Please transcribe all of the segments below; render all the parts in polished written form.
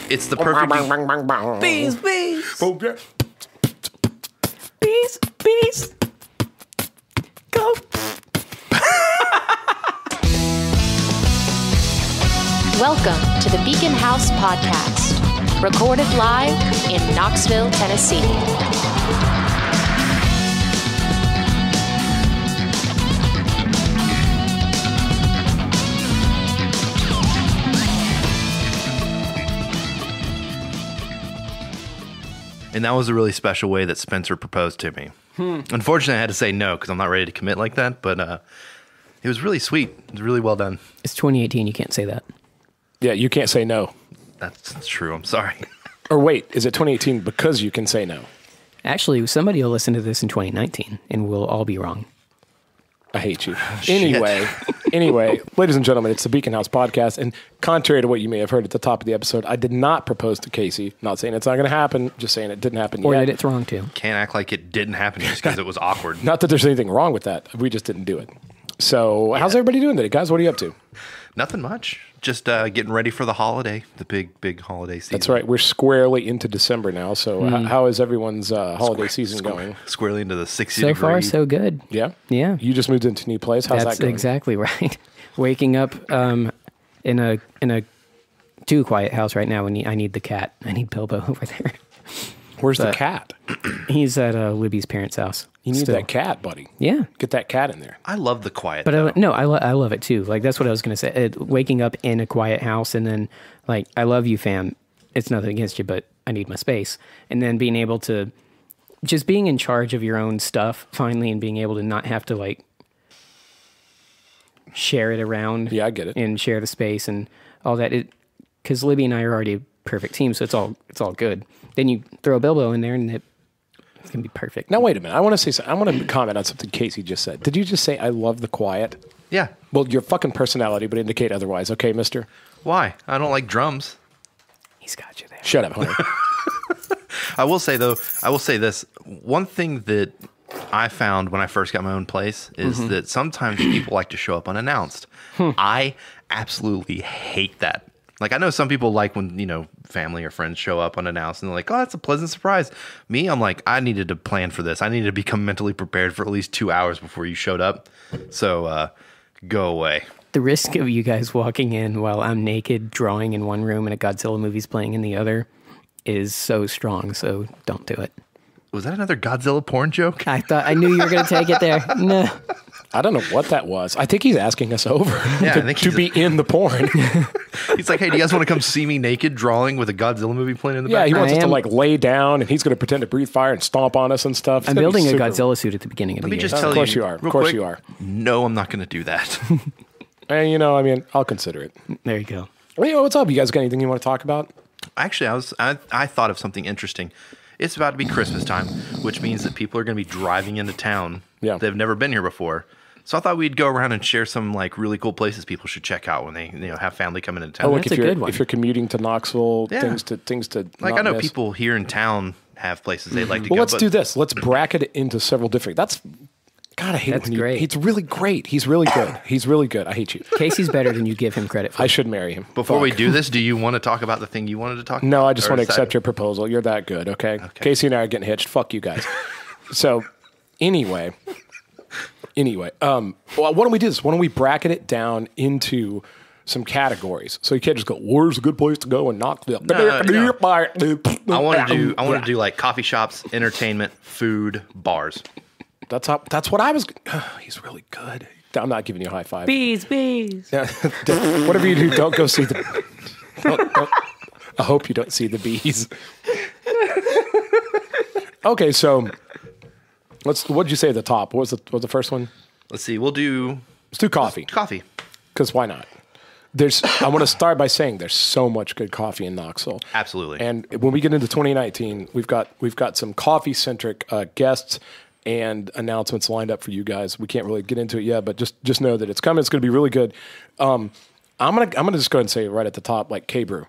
It's the perfect. Bees, bees, Oh, yeah. bees, bees. Go. Welcome to the Beacon House Podcast, recorded live in Knoxville, Tennessee. And that was a really special way that Spencer proposed to me. Unfortunately, I had to say no because I'm not ready to commit like that. But it was really sweet. It was really well done. It's 2018. You can't say that. Yeah, you can't say no. That's true. I'm sorry. Or wait, is it 2018 because you can say no? Actually, somebody will listen to this in 2019, and we'll all be wrong. I hate you. Anyway, ladies and gentlemen, it's the Beacon House Podcast. And contrary to what you may have heard at the top of the episode, I did not propose to Casey. Not saying it's not going to happen, just saying it didn't happen Or yet. that it's wrong, too. Can't act like it didn't happen just because it was awkward. Not that there's anything wrong with that. We just didn't do it. So how's everybody doing today, guys? What are you up to? Nothing much. Just getting ready for the holiday, the big holiday season. That's right. We're squarely into December now. So how is everyone's holiday season going? Squarely into the 60 So degree. far, so good. Yeah? Yeah. You just moved into a new place. How's That's that going? exactly right. Waking up in a too quiet house right now, and I need the cat. I need Bilbo over there. Where's the But- cat? He's at Libby's parents' house. You need still. that cat, buddy. Yeah. Get that cat in there. I love the quiet. But though. I love it too. Like, that's what I was going to say. Waking up in a quiet house, and then, like, I love you, fam. It's nothing against you, but I need my space. And then being able to, just being in charge of your own stuff finally, and being able to not have to, like, share it around. Yeah, I get it. And share the space and all that. Because Libby and I are already a perfect team, so it's all good. Then you throw Bilbo in there, and it's going to be perfect. Now, wait a minute. I want to say something. I want to comment on something Casey just said. Did you just say, I love the quiet? Yeah. Well, your fucking personality would indicate otherwise. Okay, mister? Why? I don't like drums. He's got you there. Shut up, honey. I will say this. One thing that I found when I first got my own place is that sometimes people like to show up unannounced. I absolutely hate that. Like, I know some people like when, family or friends show up unannounced and they're like, oh, that's a pleasant surprise. Me, I'm like, I needed to plan for this. I needed to become mentally prepared for at least 2 hours before you showed up. So go away. The risk of you guys walking in while I'm naked drawing in one room and a Godzilla movie's playing in the other is so strong, so don't do it. Was that another Godzilla porn joke? I knew you were going to take it there. No. I don't know what that was. I think he's asking us over Yeah, I think to he's- be in the porn. He's like, hey, do you guys want to come see me naked drawing with a Godzilla movie playing in the Yeah, he background? wants us to am- like lay down and he's going to pretend to breathe fire and stomp on us and stuff. It's I'm gonna be building a super- Godzilla suit at the beginning of Let the me year. just tell Of you. course you are. Of real course quick, you are. No, I'm not going to do that. And I'll consider it. There you go. Well, what's up? You guys got anything you want to talk about? Actually, I thought of something interesting. It's about to be Christmas time, which means that people are going to be driving into town. Yeah. They've never been here before. So I thought we'd go around and share some like really cool places people should check out when they have family coming into town. Like that's a good one. if you're commuting to Knoxville, Yeah. things to Like not I know miss. people here in town have places they'd like to Well, go. let's do this. Let's bracket it into several different. God, I hate That's it when great. He's really great. He's really good. He's really good. I hate you. Casey's better than you give him credit for. I should marry him. Before we Fuck. do this, do you want to talk about the thing you wanted to talk about? No, I just Or want to is that- accept your proposal. You're that good, okay? Casey and I are getting hitched. Fuck you guys. So, anyway, well, why don't we do this? Why don't we bracket it down into some categories? So you can't just go, where's a good place to go and knock the... I want to do like coffee shops, entertainment, food, bars. That's what I was... he's really good. I'm not giving you a high five. Bees. Whatever you do, don't go see the... don't- I hope you don't see the bees. Okay, so... what did you say at the top? What was the first one? Let's see. We'll do Let's do coffee. coffee. Because why not? I want to start by saying there's so much good coffee in Knoxville. Absolutely. And when we get into 2019, we've got some coffee centric guests and announcements lined up for you guys. We can't really get into it yet, but just know that it's coming. It's going to be really good. I'm gonna just go ahead and say right at the top, like K-Brew.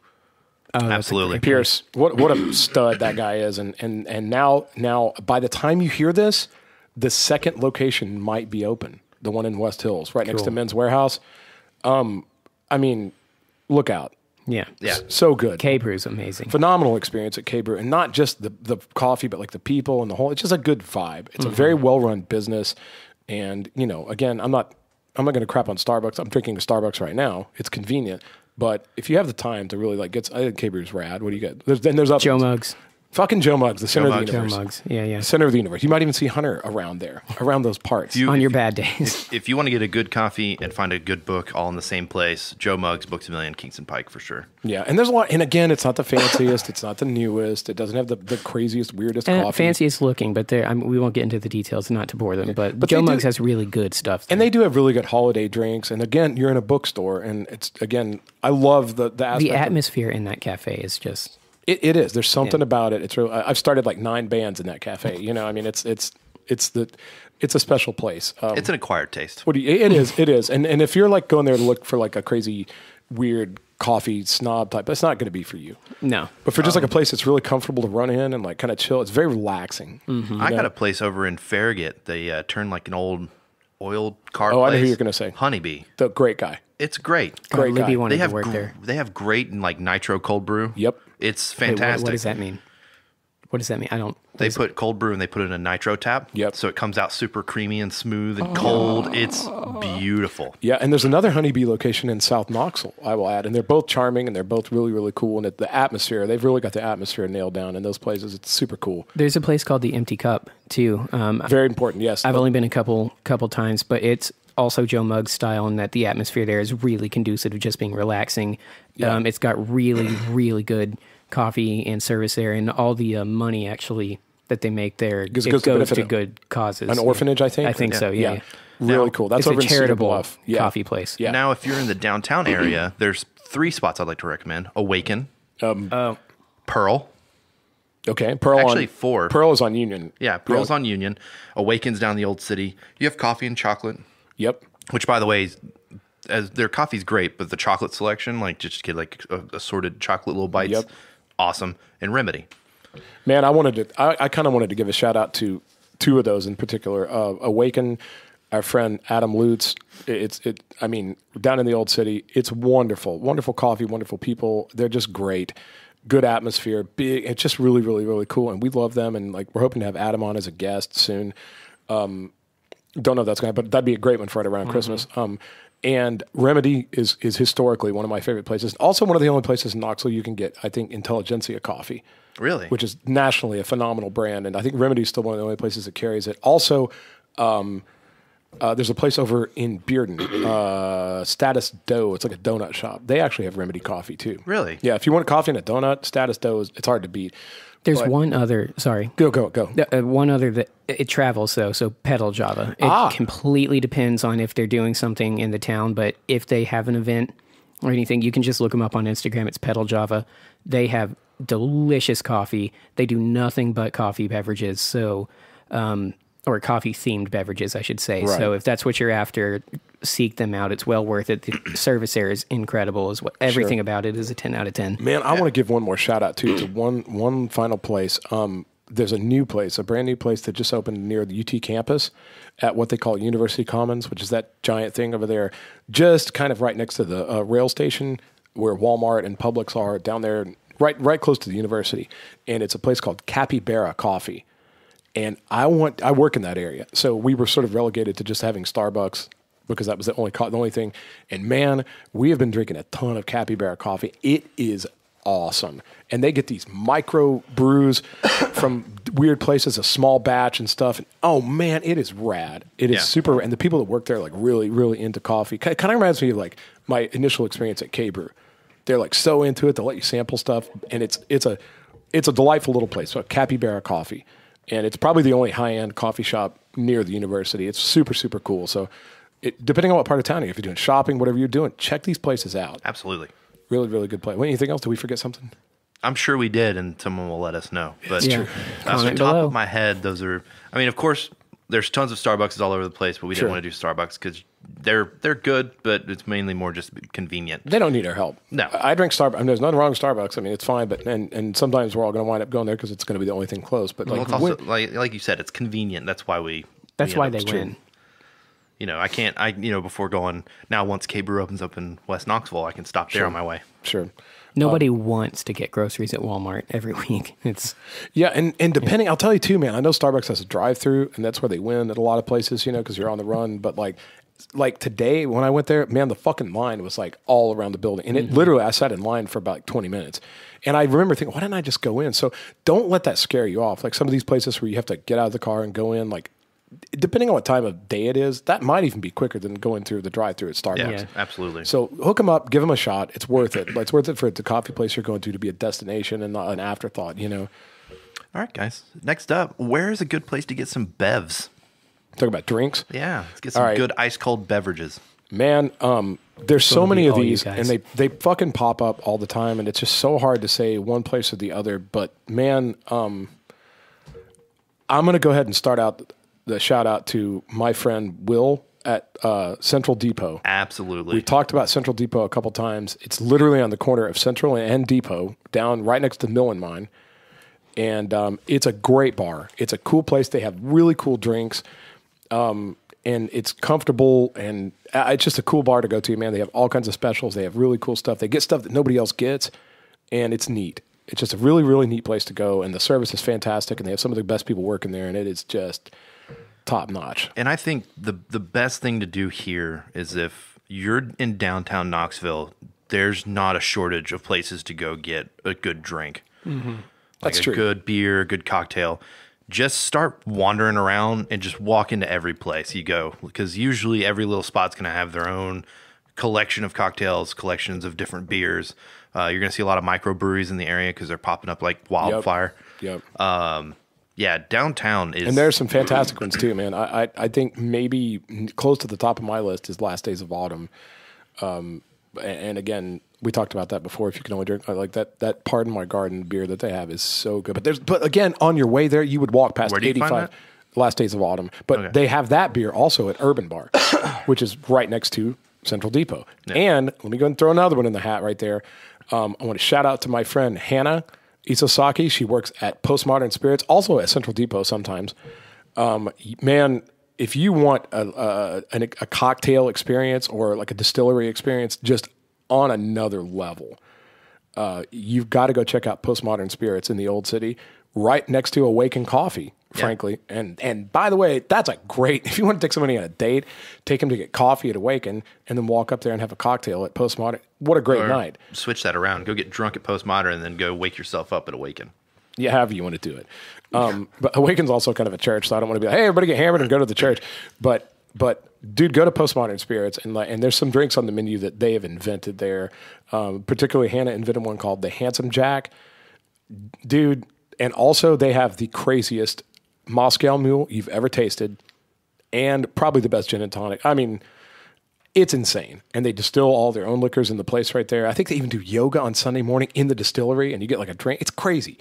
Absolutely. Pierce, what a stud that guy is, and now by the time you hear this, the second location might be open, the one in West Hills, right next to Men's Warehouse. I mean, look out. Yeah. Yeah. So good. K-Brew's amazing. Phenomenal experience at K-Brew, and not just the coffee, but like the people and the whole. It's just a good vibe. It's a very well run business, and again, I'm not going to crap on Starbucks. I'm drinking a Starbucks right now. It's convenient, but if you have the time to really like get, I think K-Brew's rad. What do you get? There's other Joe ones. Muggs. Fucking Joe Muggs, the center of the Joe universe. Muggs. Yeah. Center of the universe. You might even see Hunter around there, around those parts. On your bad days. If you want to get a good coffee and find a good book all in the same place, Joe Muggs, Books A Million, Kingston Pike for sure. Yeah, and there's a lot. And again, it's not the fanciest. It's not the newest. It doesn't have the craziest, weirdest coffee. Fanciest looking, but we won't get into the details not to bore them. But Joe Muggs has really good stuff. And they do have really good holiday drinks. And again, you're in a bookstore, and it's I love the aspect. The atmosphere in that cafe is just. It is. There's something about it. It's really, I've started like 9 bands in that cafe. I mean, it's a special place. It's an acquired taste. It is. And if you're like going there to look for like a crazy, weird coffee snob type, that's not going to be for you. No. But for just like a place that's really comfortable to run in and like kind of chill, it's very relaxing. Mm-hmm. I got a place over in Farragut. They turned like an old oil car Oh, place. I know who you're going to say. Honeybee. The great guy. It's great. Great guy. Libby wanted They have to work there. They have great like nitro cold brew. Yep. It's Wait, fantastic. what does that mean? What does that mean? I don't. They put cold brew and they put it in a nitro tap. Yep. So it comes out super creamy and smooth and cold. It's beautiful. Yeah, and there's another Honeybee location in South Knoxville, I will add, and they're both charming and they're both really, really cool. And the atmosphere, they've really got the atmosphere nailed down in those places. It's super cool. There's a place called the Empty Cup too. Very important, yes. I've only been a couple times, but it's also Joe Muggs style in that the atmosphere there is really conducive to just being relaxing. Yeah. It's got really, really good coffee and service there, and all the money actually that they make there Goes goes to benefit to good causes. an orphanage, I think? I think so. Yeah. Really cool. That's It's over a in Cedar charitable Bluff. coffee place. Yeah. Now, if you're in the downtown area, there's 3 spots I'd like to recommend. Awaken, Pearl. Okay. Pearl Actually, 4. Pearl is on Union. Yeah, Pearl's on Union. Awaken's down in the old city. You have coffee and chocolate, Yep. which, by the way, as their coffee's great, but the chocolate selection, like just get like assorted chocolate little bites, Yep. awesome. And Remedy. Man, I kind of wanted to give a shout out to 2 of those in particular. Awaken, our friend Adam Lutz. I mean, down in the old city, it's wonderful. Wonderful coffee, wonderful people. They're just great. Good atmosphere, big. It's just really, really, really cool. And we love them. And like, we're hoping to have Adam on as a guest soon. Don't know if that's going to, but that'd be a great one for right around Christmas. And Remedy is historically one of my favorite places. Also, one of the only places in Knoxville you can get, I think, Intelligentsia coffee. Really? Which is nationally a phenomenal brand. And I think Remedy is still one of the only places that carries it. Also, there's a place over in Bearden, Status Dough. It's like a donut shop. They actually have Remedy coffee too. Really? Yeah. If you want coffee and a donut, Status Dough it's hard to beat. There's But- one other. Sorry. Go. One other that it travels though, so Pedal Java. It completely depends on if they're doing something in the town, but if they have an event or anything, you can just look them up on Instagram. It's Pedal Java. They have delicious coffee. They do nothing but coffee beverages, so or coffee themed beverages, I should say. Right. So if that's what you're after, seek them out. It's well worth it. The service there is incredible. Everything about it is a 10 out of 10. Man, I want to give one more shout out too to one final place. There's a new place, a brand new place that just opened near the UT campus at what they call University Commons, which is that giant thing over there, just kind of right next to the rail station where Walmart and Publix are down there, right close to the university. And it's a place called Capybara Coffee. And I work in that area, so we were sort of relegated to just having Starbucks because that was the only thing. And man, we have been drinking a ton of Capybara coffee. It is awesome, and they get these micro brews from weird places, a small batch and stuff. And, oh man, it is rad. It is super. And the people that work there are like really, really into coffee. Kind of reminds me of like my initial experience at K-Brew. They're like so into it. They'll let you sample stuff, and it's a delightful little place. So Capybara Coffee. And it's probably the only high-end coffee shop near the university. It's super, super cool. So depending on what part of town you're, if you're doing shopping, whatever you're doing, check these places out. Absolutely. Really, really good place. Anything else? Did we forget something? I'm sure we did, and someone will let us know. But Yeah. off the Comment top below. of my head, those are. I mean, of course, there's tons of Starbucks all over the place, but we Sure. didn't want to do Starbucks because they're good, but it's mainly more just convenient. They don't need our help. No. I drink Starbucks. I mean, there's nothing wrong with Starbucks. I mean, it's fine, but and sometimes we're all going to wind up going there because it's going to be the only thing closed. But Well, like, it's also like you said, it's convenient. That's why we. That's we why end they up- win. before going now, once K-Brew opens up in West Knoxville, I can stop there on my way. Sure. Nobody wants to get groceries at Walmart every week. And depending, I'll tell you too, man, I know Starbucks has a drive-through and that's where they win at a lot of places, because you're on the run. But like today when I went there, man, the fucking line was like all around the building. And it literally, I sat in line for about 20 minutes. And I remember thinking, why didn't I just go in? So don't let that scare you off. Like some of these places where you have to get out of the car and go in, like depending on what time of day it is, that might even be quicker than going through the drive-through at Starbucks. Yeah, absolutely. So hook them up, give them a shot. It's worth it. It's worth it for the coffee place you're going to be a destination and not an afterthought, All right, guys. Next up, where is a good place to get some bevs? Talk about drinks. Yeah, let's get some good ice-cold beverages. Man, there's so many of these, you and guys. they fucking pop up all the time, and it's just so hard to say one place or the other. But man, I'm going to go ahead and start out the shout out to my friend Will at Central Depot. Absolutely. We talked about Central Depot a couple times. It's literally on the corner of Central and Depot, down right next to Mill and Mine. And it's a great bar. It's a cool place. They have really cool drinks. And it's comfortable, and it's just a cool bar to go to, man. They have all kinds of specials. They have really cool stuff. They get stuff that nobody else gets, and it's neat. It's just a really, really neat place to go, and the service is fantastic, and they have some of the best people working there, and it is just top notch. And I think the best thing to do here is if you're in downtown Knoxville, there's not a shortage of places to go get a good drink. Mm-hmm. Like That's a true. good beer, a good cocktail. Just start wandering around and just walk into every place you go, because usually every little spot's going to have their own collection of cocktails, collections of different beers. You're going to see a lot of microbreweries in the area because they're popping up like wildfire. Yep. Yeah, downtown is... And there's some fantastic ones too, man. I think maybe close to the top of my list is Last Days of Autumn. And again, we talked about that before. If you can only drink like that Pardon My Garden beer that they have is so good. But again, on your way there, you would walk past Where do you find 85 that? Last Days of Autumn. But they have that beer also at Urban Bar, which is right next to Central Depot. Yeah. And let me go and throw another one in the hat right there. I want to shout out to my friend Hannah Isosaki. She works at Postmodern Spirits, also at Central Depot sometimes. Man, if you want a cocktail experience or like a distillery experience just on another level, you've got to go check out Postmodern Spirits in the Old City, right next to Awaken Coffee, frankly. And by the way, that's a great, if you want to take somebody on a date, take them to get coffee at Awaken and then walk up there and have a cocktail at Postmodern. What a great night. Switch that around. Go get drunk at Postmodern and then go wake yourself up at Awaken. Yeah, however you want to do it. But Awaken's also kind of a church, so I don't want to be like, hey, everybody get hammered and go to the church. But dude, go to Postmodern Spirits, and there's some drinks on the menu that they have invented there. Particularly Hannah invented one called the Handsome Jack. Dude, and also they have the craziest Moscow Mule you've ever tasted, and probably the best gin and tonic. I mean, it's insane. And they distill all their own liquors in the place right there. I think they even do yoga on Sunday morning in the distillery, and you get like a drink. It's crazy.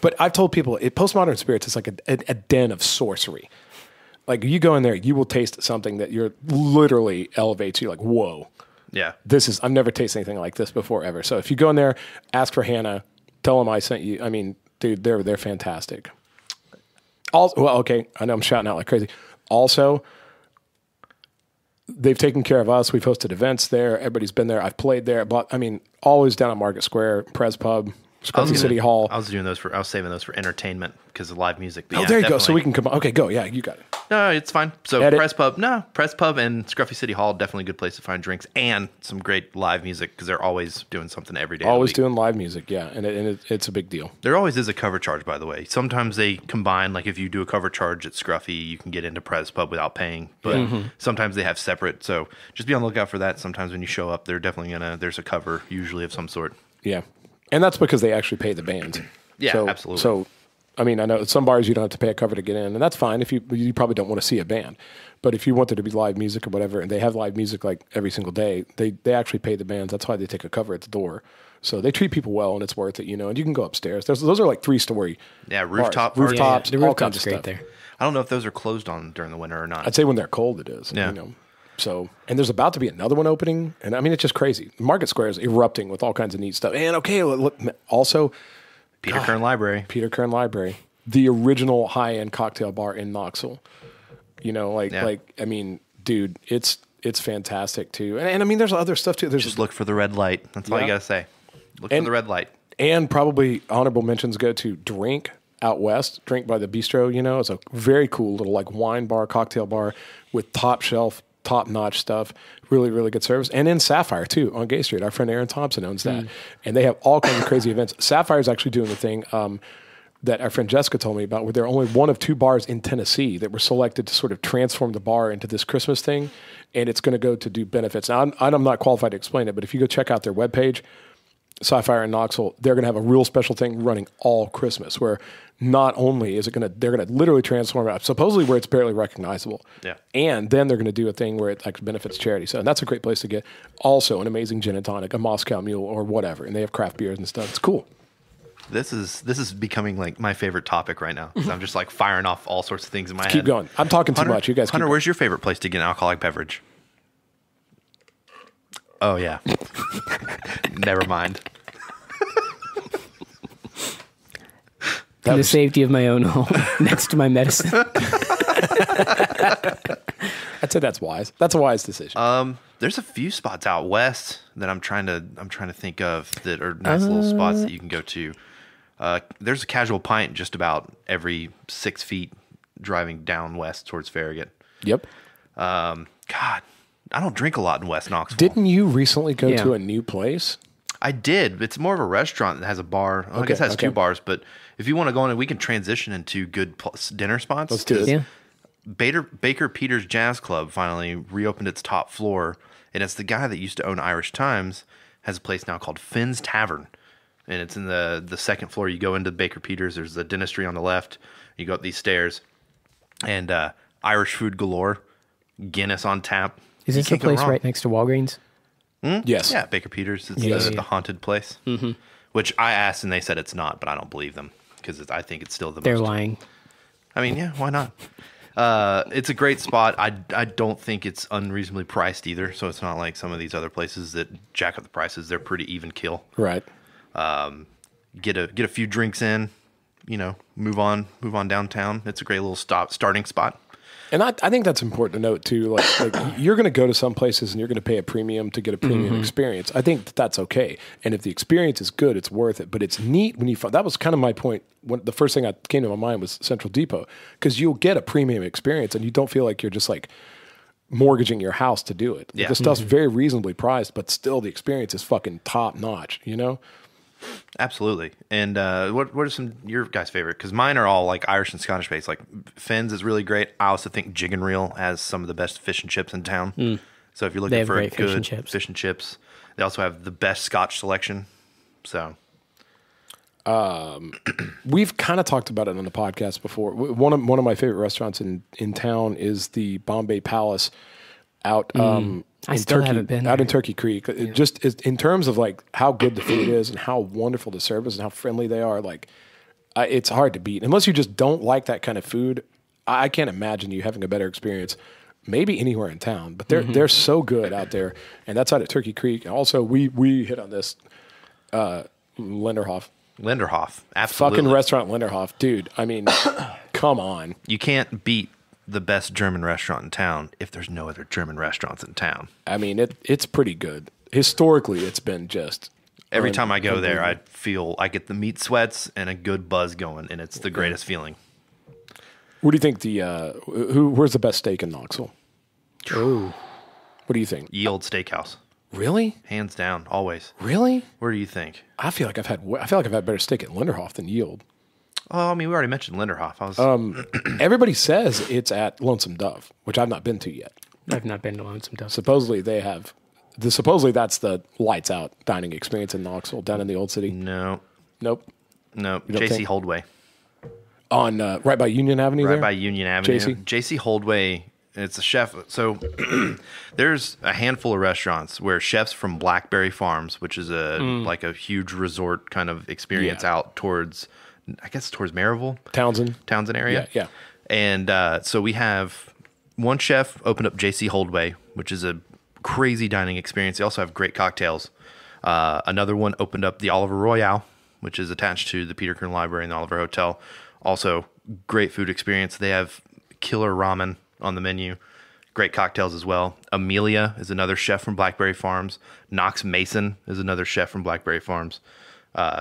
But I've told people, Postmodern Spirits is like a den of sorcery. Like you go in there, you will taste something that you're literally elevates you like, whoa. Yeah. I've never tasted anything like this before ever. So if you go in there, ask for Hannah, tell them I sent you. I mean, dude, they're fantastic. Okay, I know I'm shouting out like crazy. Also, they've taken care of us. We've hosted events there. Everybody's been there. I've played there. But I mean, always down at Market Square, Prez Pub, Scruffy City Hall. I was saving those for entertainment because of live music. But Oh, yeah, there you go. definitely. So we can come. Okay, go. Yeah, you got it. No, it's fine. So Edit. Press Pub and Scruffy City Hall, definitely a good place to find drinks and some great live music because they're always doing something every day. of the Always week. doing live music, yeah, and it's a big deal. There always is a cover charge, by the way. Sometimes they combine, like if you do a cover charge at Scruffy, you can get into Prez Pub without paying. But sometimes they have separate. So just be on the lookout for that. Sometimes when you show up, they're definitely there's a cover usually of some sort. Yeah, and that's because they actually pay the bands. Yeah, absolutely. So, I mean, I know at some bars you don't have to pay a cover to get in, and that's fine if you probably don't want to see a band. But if you want there to be live music or whatever, and they have live music like every single day, they actually pay the bands. That's why they take a cover at the door. So they treat people well, and it's worth it, and you can go upstairs. Those are like 3-story. Yeah, rooftop bars. rooftops, the all rooftop's kinds of great stuff. there. I don't know if those are closed on during the winter or not. I'd say when they're cold, it is. Yeah. So, and there's about to be another one opening, and I mean, it's just crazy. Market Square is erupting with all kinds of neat stuff. And okay, look, also Peter Kern Library. Peter Kern Library, the original high-end cocktail bar in Knoxville. I mean, dude, it's fantastic too. And I mean, there's other stuff too. There's Just look for the red light. That's all you got to say. Look for the red light. And probably honorable mentions go to Drink out west. Drink by the Bistro, it's a very cool little like wine bar, cocktail bar with top shelf, top notch stuff. Really, really good service. And in Sapphire too on Gay Street. Our friend Aaron Thompson owns that. And they have all kinds of crazy events. Sapphire is actually doing a thing that our friend Jessica told me about, where they're only one of 2 bars in Tennessee that were selected to sort of transform the bar into this Christmas thing. And it's going to go to do benefits. Now, I'm not qualified to explain it, but if you go check out their webpage, Sapphire in Knoxville, they're going to have a real special thing running all Christmas, where not only is it they're going to literally transform it, supposedly where it's barely recognizable. Yeah. And then they're going to do a thing where it like benefits charity. So that's a great place to get also an amazing gin and tonic, a Moscow Mule or whatever. And they have craft beers and stuff. It's cool. This is becoming like my favorite topic right now. 'Cause I'm just like firing off all sorts of things in my head. Keep going. I'm talking too much. You guys keep Hunter, going. where's your favorite place to get an alcoholic beverage? Oh, yeah. Never mind. In the safety of my own home, next to my medicine. I'd say that's wise. That's a wise decision. There's a few spots out west that I'm trying to think of that are nice little spots that you can go to. There's a Casual Pint just about every 6 feet driving down west towards Farragut. Yep. God, I don't drink a lot in West Knoxville. Didn't you recently go Yeah. to a new place? I did. It's more of a restaurant that has a bar. Well, I guess it has okay. 2 bars, but if you want to go in and we can transition into good dinner spots. Let's do it. Yeah. Baker Peters Jazz Club finally reopened its top floor, and it's the guy that used to own Irish Times has a place now called Finn's Tavern, and it's in the second floor. You go into Baker Peters. There's the dentistry on the left. You go up these stairs, and Irish food galore, Guinness on tap. Is You this the can't go place wrong. right next to Walgreens? Yes. Yeah, Baker Peters. It's Yeah, the yeah. haunted place, which I asked and they said it's not, but I don't believe them because I think it's still the They're most. lying. I mean, yeah, why not? It's a great spot. I don't think it's unreasonably priced either, so it's not like some of these other places that jack up the prices. They're pretty even kill. Right. Get a few drinks in, move on downtown. It's a great little starting spot. And I think that's important to note too. Like you're going to go to some places and you're going to pay a premium to get a premium experience. I think that's okay. And if the experience is good, it's worth it. But it's neat when you find, that was kind of my point. When the first thing that came to my mind was Central Depot, because you'll get a premium experience and you don't feel like you're just like mortgaging your house to do it. Like, Yeah. the stuff's very reasonably priced, but still the experience is fucking top notch, Absolutely. And what are some your guys' favorite? Because mine are all like Irish and Scottish based. Like Finn's is really great. I also think Jig and Reel has some of the best fish and chips in town. So if you're They looking have for a great fish and good chips. fish and chips, they also have the best Scotch selection. So We've kind of talked about it on the podcast before. One of my favorite restaurants in town is the Bombay Palace out I in still Turkey, haven't been out in there. Turkey Creek. It just is, in terms of like how good the food is and how wonderful the service and how friendly they are. Like it's hard to beat unless you just don't like that kind of food. I can't imagine you having a better experience. Maybe anywhere in town, but they're so good out there, and that's out at Turkey Creek. And also, we hit on this Linderhof. Linderhof, absolutely. Fucking restaurant Linderhof. Dude, I mean, come on. You can't beat the best German restaurant in town if there's no other German restaurants in town. I mean, it's pretty good. Historically, it's been just... Every time I go there, I get the meat sweats and a good buzz going, and it's the greatest feeling. What do you think where's the best steak in Knoxville? Oh, What do you think? Ye Old Steakhouse, Really? hands down, always. Really? Where do you think? I feel like I've had better steak at Linderhof than Yield. Oh, I mean, we already mentioned Linderhof. I was Everybody says it's at Lonesome Dove, which I've not been to yet. I've not been to Lonesome Dove. Supposedly they have... Supposedly that's the lights out dining experience in Knoxville, down in the old city. no, Nope. don't don't JC think- Holdway, On right by Union Avenue right there? by Union Avenue. JC? JC Holdway. It's a chef. So there's a handful of restaurants where chefs from Blackberry Farms, which is like a huge resort kind of experience Yeah. out towards, I guess towards Maryville, Townsend. area. Yeah. And so we have one chef opened up JC Holdway, which is a crazy dining experience. They also have great cocktails. Another one opened up the Oliver Royale, which is attached to the Peter Kern Library and the Oliver Hotel. Also, great food experience. They have killer ramen on the menu, Great cocktails as well. Amelia is another chef from Blackberry Farms. Knox Mason is another chef from Blackberry Farms.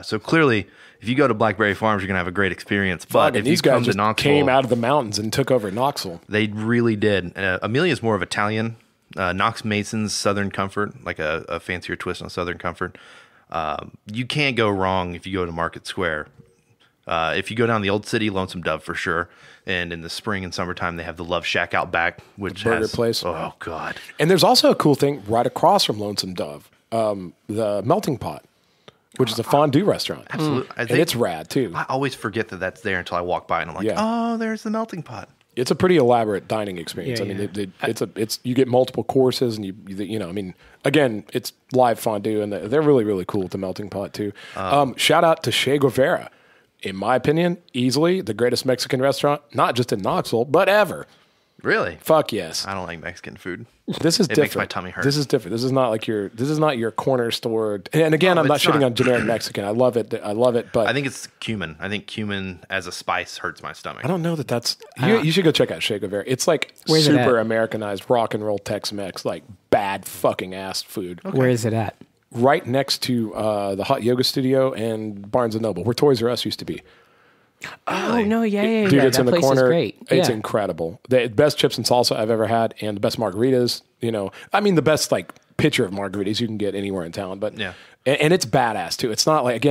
So clearly, if you go to Blackberry Farms, you're going to have a great experience. But if these you come guys to just Knoxville, came out of the mountains and took over Knoxville. they really did. Amelia is more of Italian. Knox Mason's Southern Comfort, like a fancier twist on Southern Comfort. You can't go wrong if you go to Market Square. If you go down the Old City, Lonesome Dove for sure. And in the spring and summertime, they have the Love Shack out back, which The burger has place. Oh God! And there's also a cool thing right across from Lonesome Dove, the Melting Pot, which is a fondue restaurant. Absolutely, And it's rad too. I always forget that that's there until I walk by and I'm like, Yeah. oh, there's the Melting Pot. It's a pretty elaborate dining experience. Yeah, I mean, yeah. it's you get multiple courses, and you know, I mean, again, it's live fondue, and they're really cool at the Melting Pot too. Shout out to Che Guevara, in my opinion, easily the greatest Mexican restaurant, not just in Knoxville, but ever. Really? Fuck yes. I don't like Mexican food. This is It different. makes my tummy hurt. This is different. This is not your corner store. And again, I'm not it's shitting not. on generic Mexican. I love it. But I think it's cumin. I think cumin as a spice hurts my stomach. I don't know that that's. You should go check out Che Guevara. It's like Where's it super at? Americanized rock and roll Tex-Mex, like bad fucking ass food. Where is it at? Right next to the Hot Yoga Studio and Barnes and Noble, where Toys R Us used to be. Oh no, yeah. Dude, it's that in the place corner. is great. It's Yeah. incredible. The best chips and salsa I've ever had, and the best margaritas. You know, I mean, the best like pitcher of margaritas you can get anywhere in town. But Yeah. and it's badass too. It's not like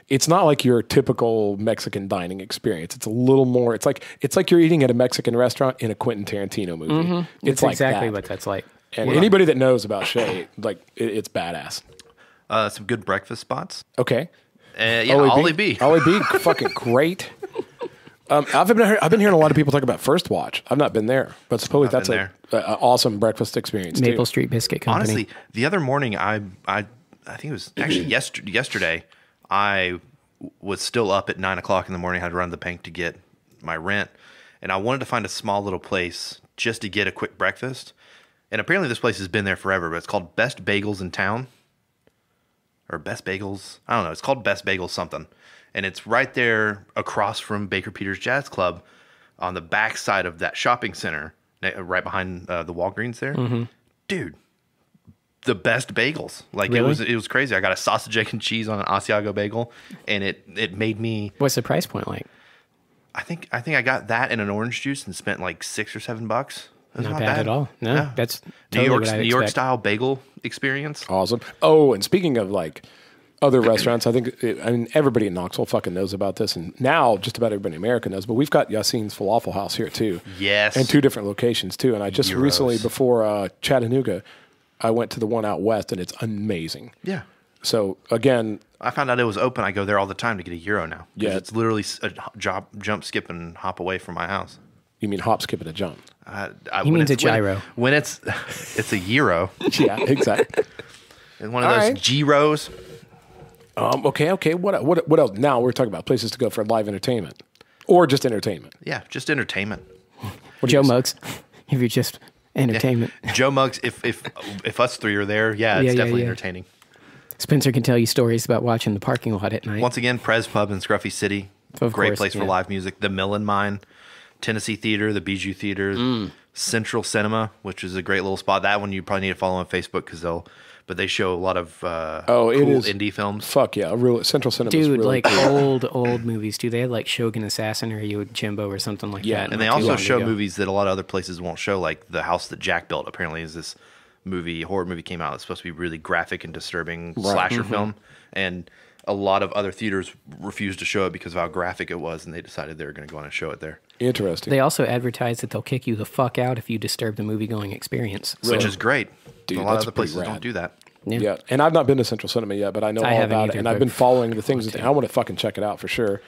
it's not like your typical Mexican dining experience. It's a little more. It's like you're eating at a Mexican restaurant in a Quentin Tarantino movie. It's like exactly that. what that's like. And anybody that knows about Che, like it's badass. Some good breakfast spots. Okay. Yeah, Ollie B. Ollie B, fucking great. I've been hearing a lot of people talk about First Watch. I've not been there, but supposedly that's been an awesome breakfast experience. Maple too. Street Biscuit Company. Honestly, the other morning, I think it was actually yesterday, I was still up at 9 o'clock in the morning. I had to run to the bank to get my rent, and I wanted to find a small little place just to get a quick breakfast. And apparently, this place has been there forever, but it's called Best Bagels in Town. Or Best Bagels. I don't know. It's called Best Bagels something. And it's right there across from Baker Peters Jazz Club on the back side of that shopping center, right behind the Walgreens there. Mm-hmm. Dude, the best bagels. Like Really? it was crazy. I got a sausage, egg, and cheese on an Asiago bagel, and it made me. What's the price point like? I think I got that and an orange juice and spent like $6 or $7. That's Not bad at all. No, Yeah. that's New totally what I'd New York expect. style bagel experience. Awesome. Oh, and speaking of like other restaurants, I mean everybody in Knoxville fucking knows about this, and now just about everybody in America knows. But we've got Yassine's Falafel House here too. Yes. and 2 different locations too. And I just Euros. recently, before Chattanooga, I went to the one out west, and it's amazing. Yeah. So again, I found out it was open. I go there all the time to get a gyro now. 'Cause Yeah. it's literally a jump, skip, and hop away from my house. you mean hop, skip, and a jump? He means a gyro. When it's a gyro, Yeah, exactly. and one of All those right. gyros. Okay. What else? Now we're talking about places to go for live entertainment, or just entertainment. Yeah, just entertainment. Joe Muggs, if you're just entertainment. Joe Muggs. If us three are there, yeah, it's Yeah, yeah, definitely yeah. entertaining. Spencer can tell you stories about watching the parking lot at night. Once again, Prez Pub in Scruffy City. Of Great course, place for yeah. live music. The Millen Mine, Tennessee Theater, the Bijou Theater, Central Cinema, which is a great little spot. That one you probably need to follow on Facebook because they show a lot of it cool is. indie films. Fuck yeah, Central Cinema. Dude, really like cool. old movies, too. They had like Shogun Assassin or Yojimbo or something like Yeah, that. And they not too also long show ago. movies that a lot of other places won't show, like The House That Jack Built. Apparently, is this horror movie came out. It's supposed to be really graphic and disturbing slasher film, and a lot of other theaters refused to show it because of how graphic it was, and they decided they were going to go on and show it there, Interesting. They also advertise that they'll kick you the fuck out if you disturb the movie going experience. which is great. Dude, a lot of that's other pretty places rad. don't do that. Yeah, and I've not been to Central Cinema yet, but I know I all haven't about either, it, and I've but been following the things. That I want to fucking check it out for sure.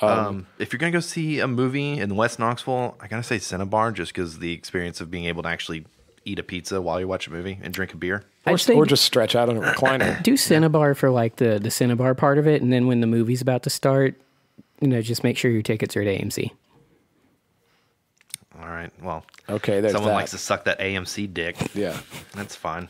If you're going to go see a movie in West Knoxville, I got to say Cinebar, just because the experience of being able to actually eat a pizza while you watch a movie and drink a beer. Or just stretch out on a recliner. do Cinebar for like the Cinebar part of it, and then when the movie's about to start, just make sure your tickets are at AMC. All right, well, Okay, there's someone that. likes to suck that AMC dick. Yeah. That's fine.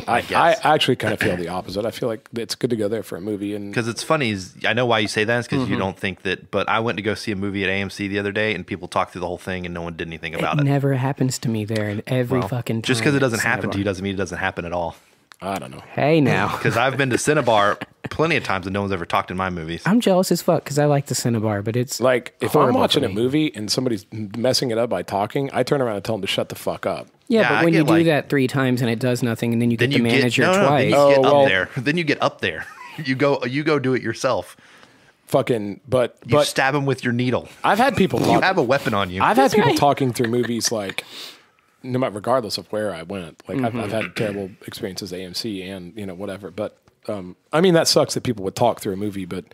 I guess. actually kind of feel the opposite. I feel like it's good to go there for a movie. And Because it's funny, I know why you say that is because you don't think that, but I went to go see a movie at AMC the other day and people talked through the whole thing and no one did anything about it. Never happens to me there, and every fucking time. Just because it doesn't at happen to Cinebar. you doesn't mean it doesn't happen at all. I don't know. Hey, now. Because I've been to Cinebar plenty of times and no one's ever talked in my movies. I'm jealous as fuck because I like the Cinebar, but it's Like, if I'm horrible watching for a me. movie and somebody's messing it up by talking, I turn around and tell them to shut the fuck up. Yeah, Yeah, but I when get, you do like- that 3 times and it does nothing, and then you get the manager then twice. you Oh, get well- up there. Then you get up there. You go do it yourself. Fucking, but You stab him with your needle. I've had people You talk. have a weapon on you. I've had people right. talking through movies like, no matter regardless of where I went. Like I've had terrible experiences at AMC and whatever. But I mean that sucks that people would talk through a movie. But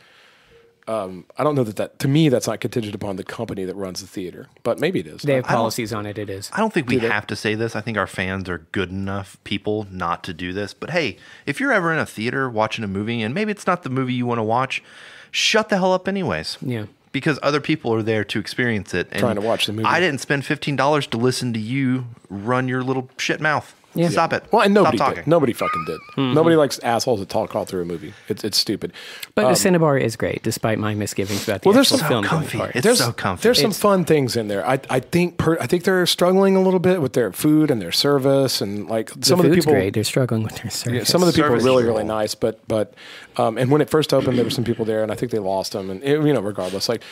I don't know that to me that's not contingent upon the company that runs the theater. But maybe it is. They have policies on it. It is. I don't think we have to say this. I think our fans are good enough people not to do this. But hey, if you're ever in a theater watching a movie and maybe it's not the movie you want to watch, shut the hell up anyways. Yeah. Because other people are there to experience it. And Trying to watch the movie. I didn't spend $15 to listen to you run your little shit mouth. Yeah. Stop it. Well, and nobody Stop did. talking. Nobody fucking did. Nobody likes assholes that talk all through a movie. It's stupid. But the Cinebar is great, despite my misgivings about the Well, there's actual some film comfy. going part. It's so comfy. There's some fun things in there. I think they're struggling a little bit with their food and their service, and like The some of the food's people. great. They're struggling with their service. Yeah, some of the people are Service really is really cool. nice, but and when it first opened, there were some people there, and I think they lost them. And regardless, like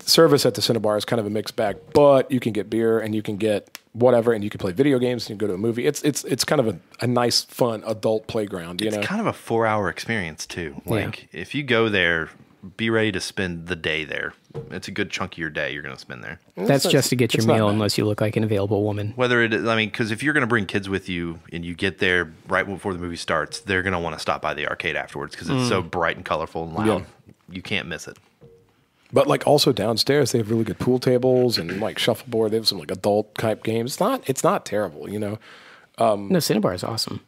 service at the Cinebar is kind of a mixed bag. But you can get beer and you can get whatever, and you can play video games and you can go to a movie. It's kind of a nice, fun adult playground. It's kind of a 4-hour experience too. Like if you go there, be ready to spend the day there. It's a good chunk of your day you're going to spend there. That's just to get your it's not meal, bad. unless you look like an available woman. Whether it, I mean, because if you're going to bring kids with you and you get there right before the movie starts, they're going to want to stop by the arcade afterwards because it's so bright and colorful and loud. Yeah. You can't miss it. But like also downstairs, they have really good pool tables and like shuffleboard. They have some like adult type games. It's not terrible. No, Cinebar is awesome.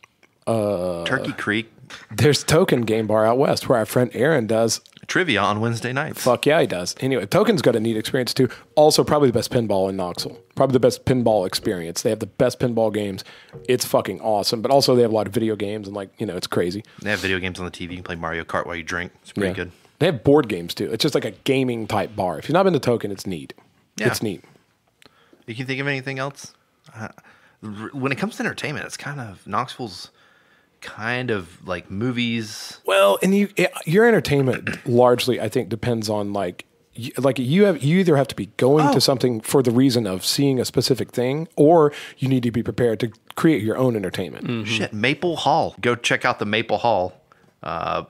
Turkey Creek There's Token Game Bar out west where our friend Aaron does. trivia on Wednesday nights. Fuck yeah, he does. Anyway, Token's got a neat experience too. Also, probably the best pinball in Knoxville. Probably the best pinball experience. They have the best pinball games. It's fucking awesome. But also, they have a lot of video games and it's crazy. They have video games on the TV. You can play Mario Kart while you drink. It's pretty good. They have board games too. It's just like a gaming type bar. If you've not been to Token, it's neat. Yeah. It's neat. You can think of anything else? When it comes to entertainment, it's Knoxville's kind of like movies. Well, and your entertainment largely, I think, depends on you either have to be going to something for the reason of seeing a specific thing, or you need to be prepared to create your own entertainment. Shit, Maple Hall. Go check out the Maple Hall.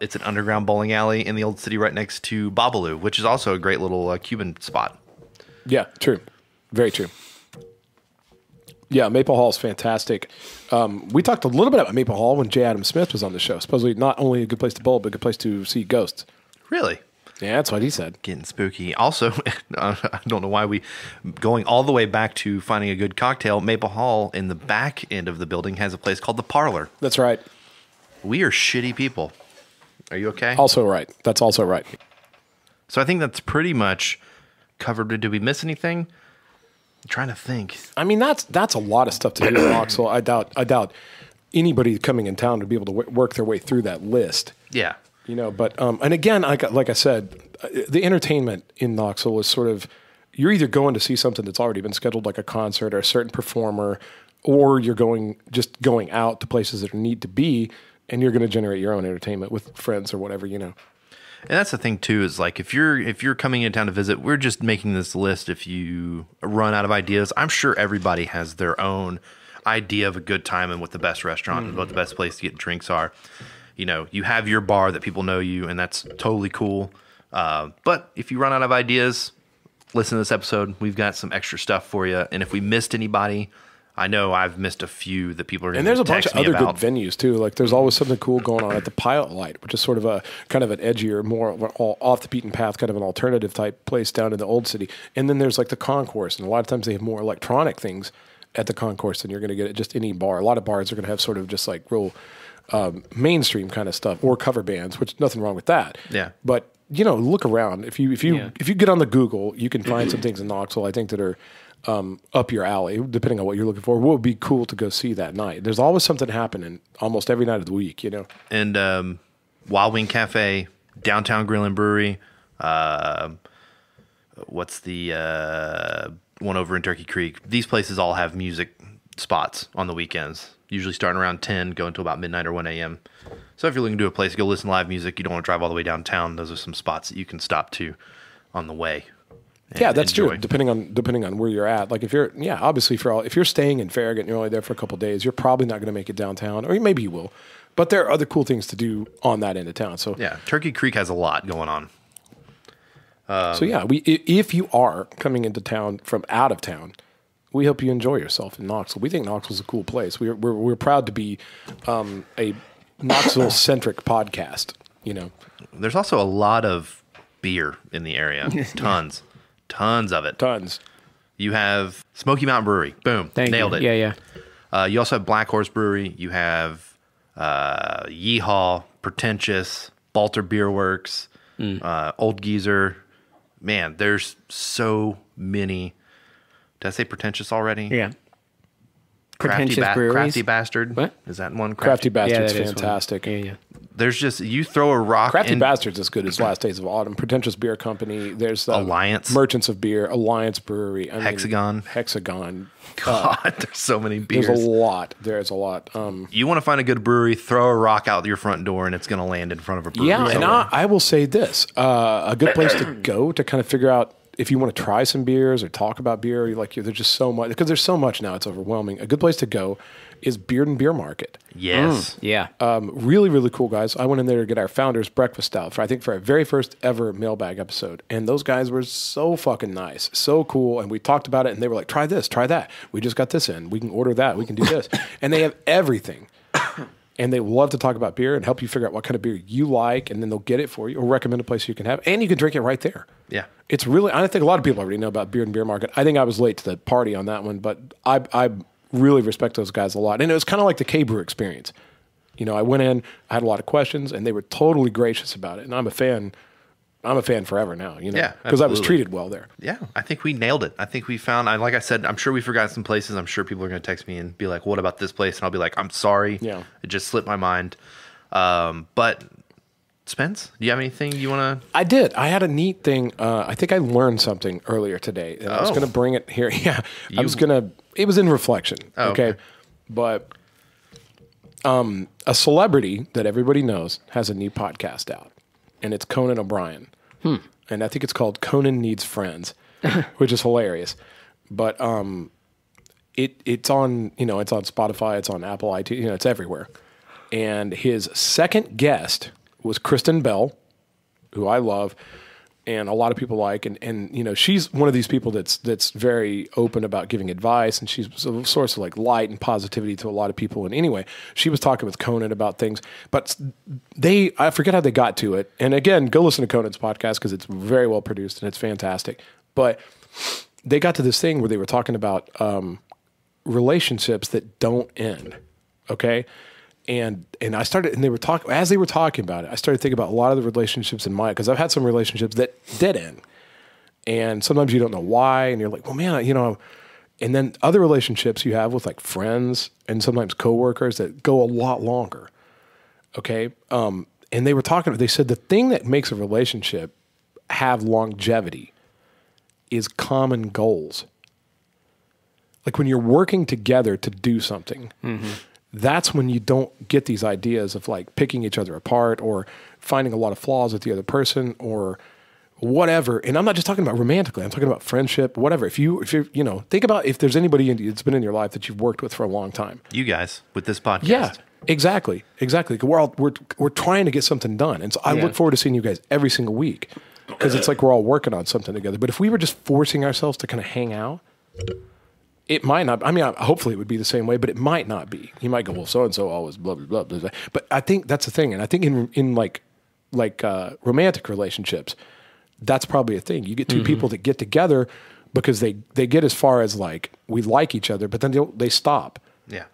It's an underground bowling alley in the old city right next to Babalu, which is also a great little Cuban spot. Yeah, true. Very true. Yeah, Maple Hall is fantastic. We talked a little bit about Maple Hall when J. Adam Smith was on the show. Supposedly not only a good place to bowl, but a good place to see ghosts. Really? Yeah, that's what he said. Getting spooky. Also, I don't know why going all the way back to finding a good cocktail. Maple Hall in the back end of the building has a place called the Parlor. That's right. We are shitty people. Are you okay? Also right. That's also right. So I think that's pretty much covered. Did we miss anything? I'm trying to think. I mean, that's a lot of stuff to do in Knoxville. I doubt anybody coming in town would be able to work their way through that list. Yeah. But and again, like I said, the entertainment in Knoxville is sort of, you're either going to see something that's already been scheduled, like a concert or a certain performer, or you're going out to places that need to be, and you're going to generate your own entertainment with friends or whatever. And that's the thing too, is like if you're coming in town to visit, we're just making this list. If you run out of ideas, I'm sure everybody has their own idea of a good time and what the best restaurant and what the best place to get drinks are. You have your bar that people know you, and that's totally cool. But if you run out of ideas, listen to this episode. We've got some extra stuff for you. And if we missed anybody, I know I've missed a few that people are going And to there's a bunch text of me other about. good venues too. Like there's always something cool going on at the Pilot Light, which is sort of a kind of an edgier, more off the beaten path, kind of an alternative type place down in the old city. And then there's like the Concourse, and a lot of times they have more electronic things at the Concourse than you're going to get at just any bar. A lot of bars are going to have sort of just like real mainstream kind of stuff, or cover bands, which nothing wrong with that. Yeah. But look around. If you get on the Google, you can find some things in Knoxville I think that are up your alley, depending on what you're looking for. What would be cool to go see that night? There's always something happening almost every night of the week, you know. And Wild Wing Cafe, Downtown Grill and Brewery. What's the one over in Turkey Creek? These places all have music spots on the weekends, usually starting around 10, going until about midnight or 1 a.m. So if you're looking to a place to go listen to live music, you don't want to drive all the way downtown, those are some spots that you can stop to on the way. Yeah, that's enjoy. true. Depending on where you're at. Like if you're obviously if you're staying in Farragut and you're only there for a couple of days, you're probably not going to make it downtown, or maybe you will. But there are other cool things to do on that end of town. So yeah, Turkey Creek has a lot going on. So yeah, if you are coming into town from out of town, we hope you enjoy yourself in Knoxville. We think Knoxville's a cool place. We're proud to be a Knoxville centric podcast. You know, there's also a lot of beer in the area. Tons of it. Tons. You have Smoky Mountain Brewery. Boom, nailed it. Yeah. You also have Black Horse Brewery. You have Yeehaw, Pretentious, Balter Beer Works, Old Geezer. Man, there's so many. Did I say Pretentious already? Yeah. Crafty, Breweries. Crafty Bastard. What? Is that one? Crafty Bastard's that is fantastic. one. Yeah. There's just, you throw a rock Crafty in. Bastard's as good as Last Days of Autumn. Pretentious Beer Company. There's the Alliance. Merchants of Beer. Alliance Brewery. Hexagon. God, There's so many beers. There's a lot. There's a lot. You want to find a good brewery, throw a rock out your front door, and it's going to land in front of a brewery. Yeah, and I will say this: a good place to go to kind of figure out if you want to try some beers or talk about beer. There's just so much, because there's so much now; it's overwhelming. A good place to go is Beard and Beer Market. Yes. Yeah. Really, really cool guys. I went in there to get our founders breakfast out for our very first ever mailbag episode, and those guys were so fucking nice, so cool. And we talked about it, and they were like, "Try this, try that. We just got this in. We can order that. We can do this." And they have everything. And they love to talk about beer and help you figure out what kind of beer you like, and then they'll get it for you or recommend a place you can have, and you can drink it right there. Yeah. It's really, I think a lot of people already know about Beard and Beer Market. I think I was late to the party on that one, but I really respect those guys a lot. And it was kind of like the K-Brew experience. You know, I went in, I had a lot of questions, and they were totally gracious about it. And I'm a fan forever now, you know, Yeah, because I was absolutely. treated well there. Yeah, I think we nailed it. I think we found, like I said, I'm sure we forgot some places. I'm sure people are going to text me and be like, what about this place? And I'll be like, I'm sorry. Yeah. It just slipped my mind. But Spence, do you have anything you want to? I did. I had a neat thing. I think I learned something earlier today, and I was going to bring it here. Yeah, it was in reflection. Oh, okay. But a celebrity that everybody knows has a new podcast out, and it's Conan O'Brien. And I think it's called Conan Needs Friends, which is hilarious. But it's on, it's on Spotify, it's on Apple iTunes, it's everywhere. And his second guest was Kristen Bell, who I love and a lot of people like, and she's one of these people that's very open about giving advice, and she's a source of like light and positivity to a lot of people. And anyway, she was talking with Conan about things, but I forget how they got to it. And again, go listen to Conan's podcast because it's very well produced and it's fantastic. But they got to this thing where they were talking about relationships that don't end. Okay. And I started, and they were talking, as they were talking about it, I started thinking about a lot of the relationships in mine, because I've had some relationships that dead end. And sometimes you don't know why, and you're like, well, man, and then other relationships you have with like friends and sometimes coworkers that go a lot longer. Okay. And they said the thing that makes a relationship have longevity is common goals. Like when you're working together to do something, that's when you don't get these ideas of like picking each other apart or finding a lot of flaws with the other person or whatever. And I'm not just talking about romantically. I'm talking about friendship, whatever. If you're, think about if there's anybody that's been in your life that you've worked with for a long time. You guys with this podcast. Yeah, exactly. We're trying to get something done. And so I look forward to seeing you guys every single week because it's like we're all working on something together. But if we were just forcing ourselves to kind of hang out, it might not. I mean, hopefully it would be the same way, but it might not be. You might go, well, so and so always blah blah blah blah. But I think that's the thing, and I think in like romantic relationships, that's probably a thing. You get two people that get together because they get as far as like we like each other, but then they stop. Yeah.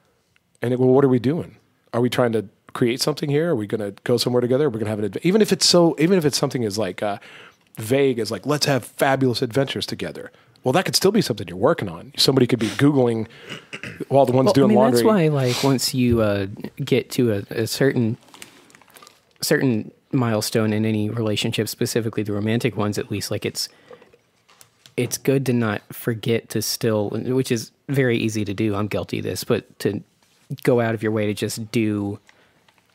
And well, what are we doing? Are we trying to create something here? Are we going to go somewhere together? Are we going to have an adventure? Even if it's something as like vague as like let's have fabulous adventures together. Well, that could still be something you're working on. Somebody could be Googling while the one's doing laundry. That's why, like, once you get to a certain milestone in any relationship, specifically the romantic ones, at least, like it's good to not forget to still, which is very easy to do. I'm guilty of this, but to go out of your way to just do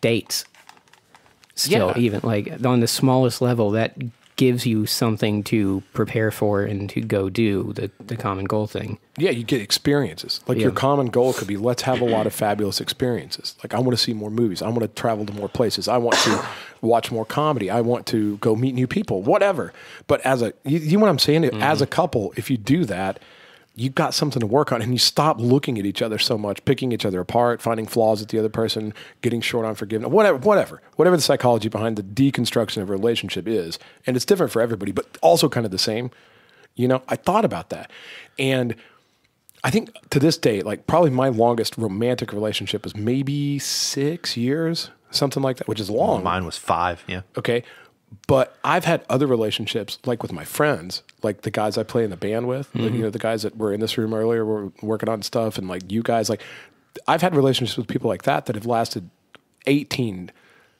dates. Still, even like on the smallest level, that gives you something to prepare for and to go do the common goal thing. Yeah, you get experiences. Like your common goal could be, let's have a lot of fabulous experiences. Like I want to see more movies. I want to travel to more places. I want to watch more comedy. I want to go meet new people, whatever. But you know what I'm saying? As a couple, if you do that, you've got something to work on, and you stop looking at each other so much, picking each other apart, finding flaws at the other person, getting short on forgiveness, whatever the psychology behind the deconstruction of a relationship is. And it's different for everybody, but also kind of the same. You know, I thought about that. And I think to this day, like probably my longest romantic relationship was maybe 6 years, something like that, which is long. Well, mine was 5, yeah. Okay. But I've had other relationships, like with my friends, like the guys I play in the band with, you know, the guys that were in this room earlier, were working on stuff, and like you guys, like I've had relationships with people like that have lasted 18,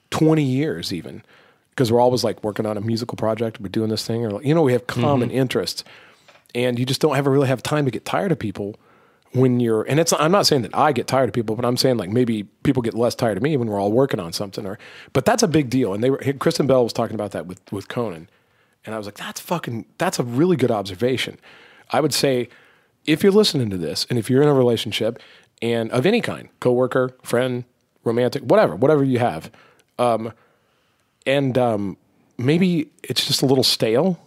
20 years even, because we're always like working on a musical project, we're doing this thing, or, you know, we have common interests, and you just don't really have time to get tired of people when you're, and I'm not saying that I get tired of people, but I'm saying like maybe people get less tired of me when we're all working on something, but that's a big deal. And Kristen Bell was talking about that with Conan. And I was like, that's a really good observation. I would say if you're listening to this and if you're in a relationship and of any kind, coworker, friend, romantic, whatever you have, maybe it's just a little stale.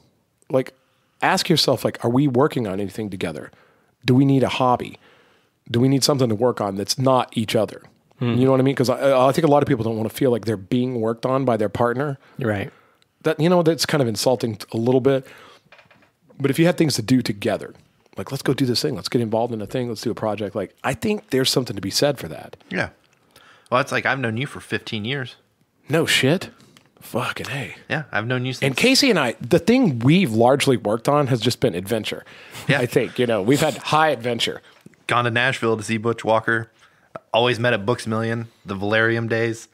Like ask yourself, like, are we working on anything together? Do we need a hobby? Do we need something to work on that's not each other? You know what I mean? Because I think a lot of people don't want to feel like they're being worked on by their partner. Right. That, you know, that's kind of insulting a little bit. But if you had things to do together, like let's go do this thing, let's get involved in a thing, let's do a project. Like I think there's something to be said for that. Yeah. Well, it's like I've known you for 15 years. No shit. Fucking hey. Yeah, I've known you since. And Casey and I, the thing we've largely worked on has just been adventure. Yeah. I think, you know, we've had high adventure. Gone to Nashville to see Butch Walker. Always met at Books A Million, the Valerium days.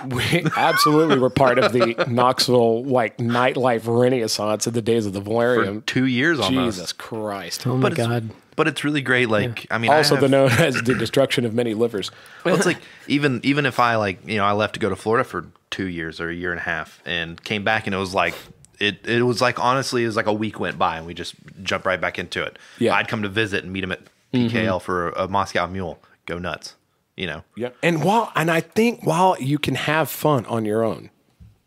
We absolutely were part of the Knoxville like nightlife renaissance in the days of the Valerium. For 2 years almost. Jesus Christ. Oh my God. But it's really great. Like, I mean, Also known as the destruction of many livers. Well, it's like even if I like, you know, I left to go to Florida for 2 years or a year and a half and came back and it was like it was like honestly it was like a week went by and we just jumped right back into it. Yeah. I'd come to visit and meet him at PKL for a Moscow Mule. Go nuts. You know. Yeah. And I think while you can have fun on your own,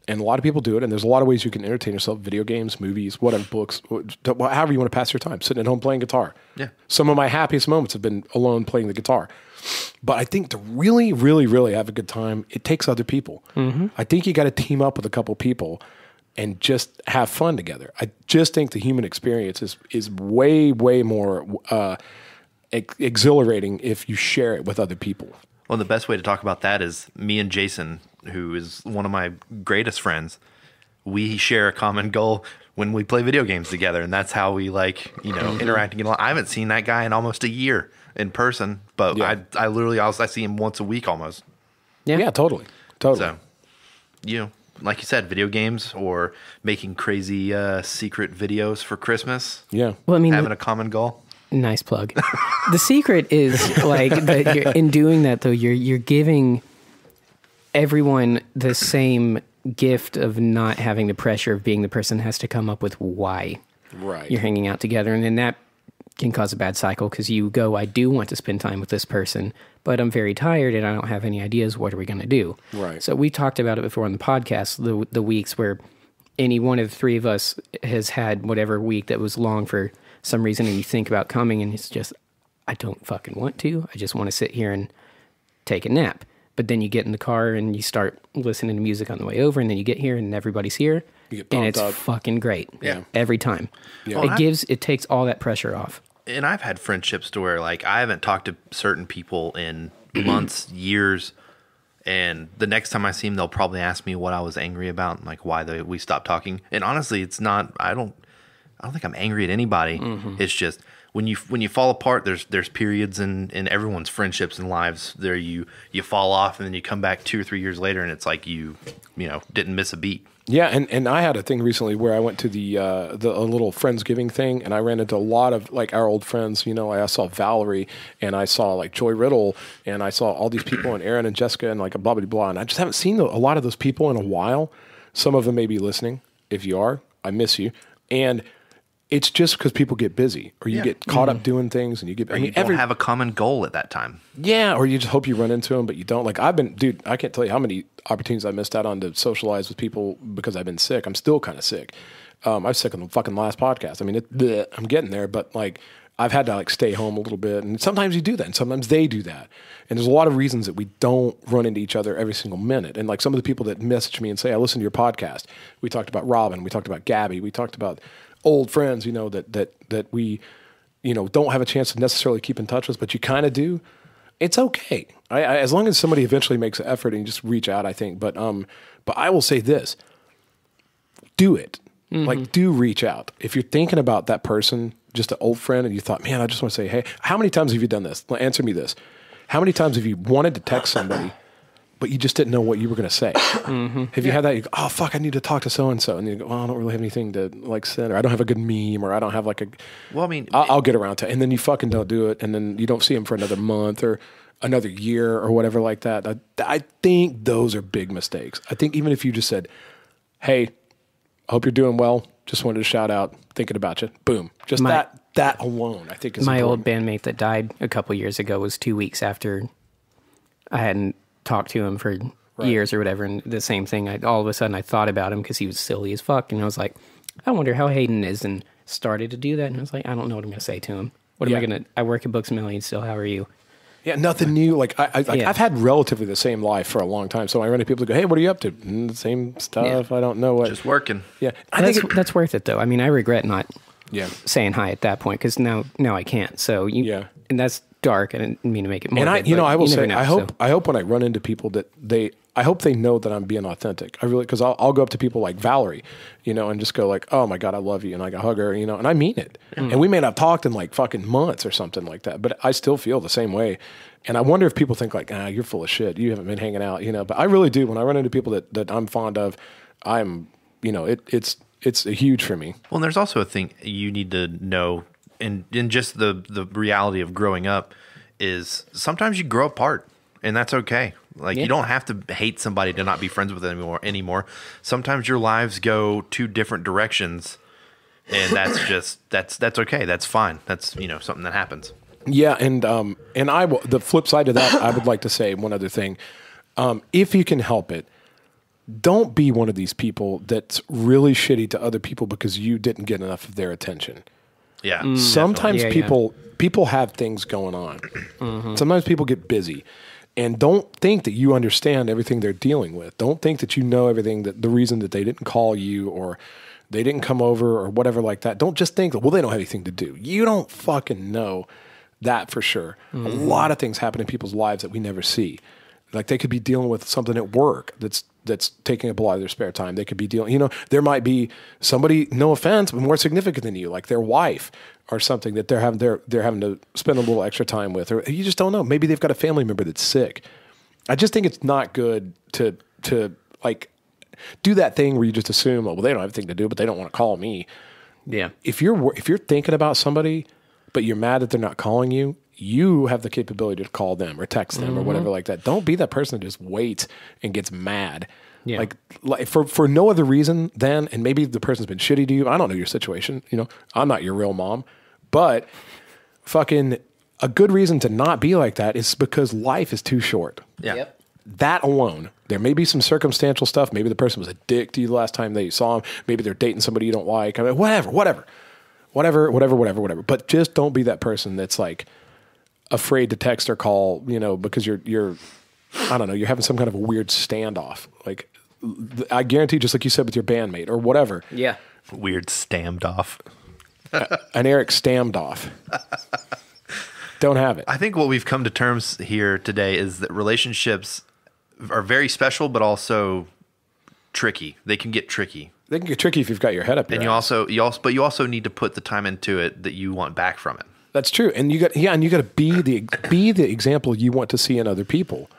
and a lot of people do it, and there's a lot of ways you can entertain yourself: video games, movies, whatever, books, however you want to pass your time, sitting at home playing guitar. Yeah. Some of my happiest moments have been alone playing the guitar. But I think to really, really, really have a good time, it takes other people. I think you got to team up with a couple people and just have fun together. I just think the human experience is way, way more exhilarating if you share it with other people. Well, the best way to talk about that is me and Jason, who is one of my greatest friends. We share a common goal when we play video games together, and that's how we interact and get along. I haven't seen that guy in almost a year in person, but I see him once a week almost. Yeah, totally. So, like you said, video games or making crazy secret videos for Christmas. Yeah. Well, I mean, having a common goal. Nice plug. The secret is like that in doing that though, you're giving everyone the same gift of not having the pressure of being the person that has to come up with why you're hanging out together, and then that can cause a bad cycle because you go, I do want to spend time with this person, but I'm very tired and I don't have any ideas. What are we going to do? Right. So we talked about it before on the podcast, the weeks where any one of the three of us has had whatever week that was long for some reason, and you think about coming and it's just, I don't fucking want to. I just want to sit here and take a nap. But then you get in the car and you start listening to music on the way over, and then you get here and everybody's here, and it's fucking great. Yeah. Every time. Yeah. It takes all that pressure off. And I've had friendships to where like I haven't talked to certain people in months, years, and the next time I see them, they'll probably ask me what I was angry about and like why we stopped talking. And honestly, it's not. I don't think I'm angry at anybody. It's just when you fall apart, there's periods in everyone's friendships and lives there you fall off, and then you come back 2 or 3 years later, and it's like you didn't miss a beat. Yeah, and I had a thing recently where I went to a little Friendsgiving thing, and I ran into a lot of like our old friends. I saw Valerie, and I saw like Joy Riddle, and I saw all these people, and Aaron and Jessica, and like blah blah blah. And I just haven't seen a lot of those people in a while. Some of them may be listening. If you are, I miss you. And it's just because people get busy, or you get caught up doing things, and you get. You don't have a common goal at that time. Yeah, or you just hope you run into them, but you don't. Like I can't tell you how many opportunities I missed out on to socialize with people because I've been sick. I'm still kind of sick. I was sick on the fucking last podcast. I mean, I'm getting there, but like I've had to like stay home a little bit, and sometimes you do that, and sometimes they do that. And there's a lot of reasons that we don't run into each other every single minute. And like some of the people that message me and say, "I listened to your podcast." We talked about Robin. We talked about Gabby. We talked about old friends, that we, don't have a chance to necessarily keep in touch with, but you kind of do. It's okay. I as long as somebody eventually makes an effort and you just reach out, I think. But I will say this: do it. Like, do reach out. If you're thinking about that person, just an old friend, and you thought, man, I just want to say, hey, how many times have you done this? Answer me this: how many times have you wanted to text somebody, but you just didn't know what you were going to say? Have you had that? You go, oh, fuck, I need to talk to so-and-so. And you go, well, I don't really have anything to like send, or I don't have a good meme, or I don't have like a, well, I mean, I'll get around to it. And then you fucking don't do it. And then you don't see them for another month or another year or whatever like that. I think those are big mistakes. I think even if you just said, hey, I hope you're doing well. Just wanted to shout out, thinking about you. Boom. Just that alone, I think is my important. old bandmate that died a couple years ago was 2 weeks after I hadn't talked to him for years or whatever, and the same thing. All of a sudden I thought about him because he was silly as fuck, and I was like, I wonder how Hayden is, and started to do that, and I was like, I don't know what I'm going to say to him. What am I going to? I work at Books A Million still. How are you? Yeah, nothing new. Like I've had relatively the same life for a long time. So I run into people that go, "Hey, what are you up to?" The same stuff. Yeah. I don't know what. Just working. Yeah, I think that's worth it though. I mean, I regret not saying hi at that point because now I can't. So and that's dark. I didn't mean to make it more. And I will say, I hope when I run into people that I hope they know that I'm being authentic. I really, because I'll go up to people like Valerie, and just go like, "Oh my God, I love you," and like I hug her, and I mean it. And we may not have talked in like fucking months or something like that, but I still feel the same way. And I wonder if people think like, you're full of shit. You haven't been hanging out, But I really do. When I run into people that I'm fond of, it's huge for me. Well, and there's also a thing you need to know, in just the reality of growing up, is sometimes you grow apart, and that's okay. Like you don't have to hate somebody to not be friends with them anymore. Sometimes your lives go two different directions, and that's okay. That's fine. That's something that happens. Yeah, and the flip side of that, I would like to say one other thing. If you can help it, don't be one of these people that's really shitty to other people because you didn't get enough of their attention. Yeah. Sometimes people have things going on. Sometimes people get busy. And don't think that you understand everything they're dealing with. Don't think that you know everything, that the reason that they didn't call you or they didn't come over or whatever like that. Don't just think that, well, they don't have anything to do. You don't fucking know that for sure. A lot of things happen in people's lives that we never see. Like they could be dealing with something at work that's taking up a lot of their spare time. They could be dealing, there might be somebody, no offense, but more significant than you, like their wife or something that they're having to spend a little extra time with, or you just don't know. Maybe they've got a family member that's sick. I just think it's not good to like do that thing where you just assume, well, they don't have anything to do, but they don't want to call me. Yeah. If you're thinking about somebody, but you're mad that they're not calling you, you have the capability to call them or text them or whatever like that. Don't be that person that just waits and gets mad. Yeah. Like for no other reason than, and maybe the person's been shitty to you. I don't know your situation. I'm not your real mom, but fucking a good reason to not be like that is because life is too short. Yeah. Yep. That alone, there may be some circumstantial stuff. Maybe the person was a dick to you the last time they saw him. Maybe they're dating somebody you don't like. I mean, whatever. But just don't be that person that's like afraid to text or call, because you're I don't know, you're having some kind of a weird standoff. Like I guarantee, just like you said with your bandmate or whatever. Yeah. Weird standoff. An Eric standoff. Don't have it. I think what we've come to terms here today is that relationships are very special, but also tricky. They can get tricky. They can get tricky if you've got your head up. And you also need to put the time into it that you want back from it. That's true. And you got to be the example you want to see in other people.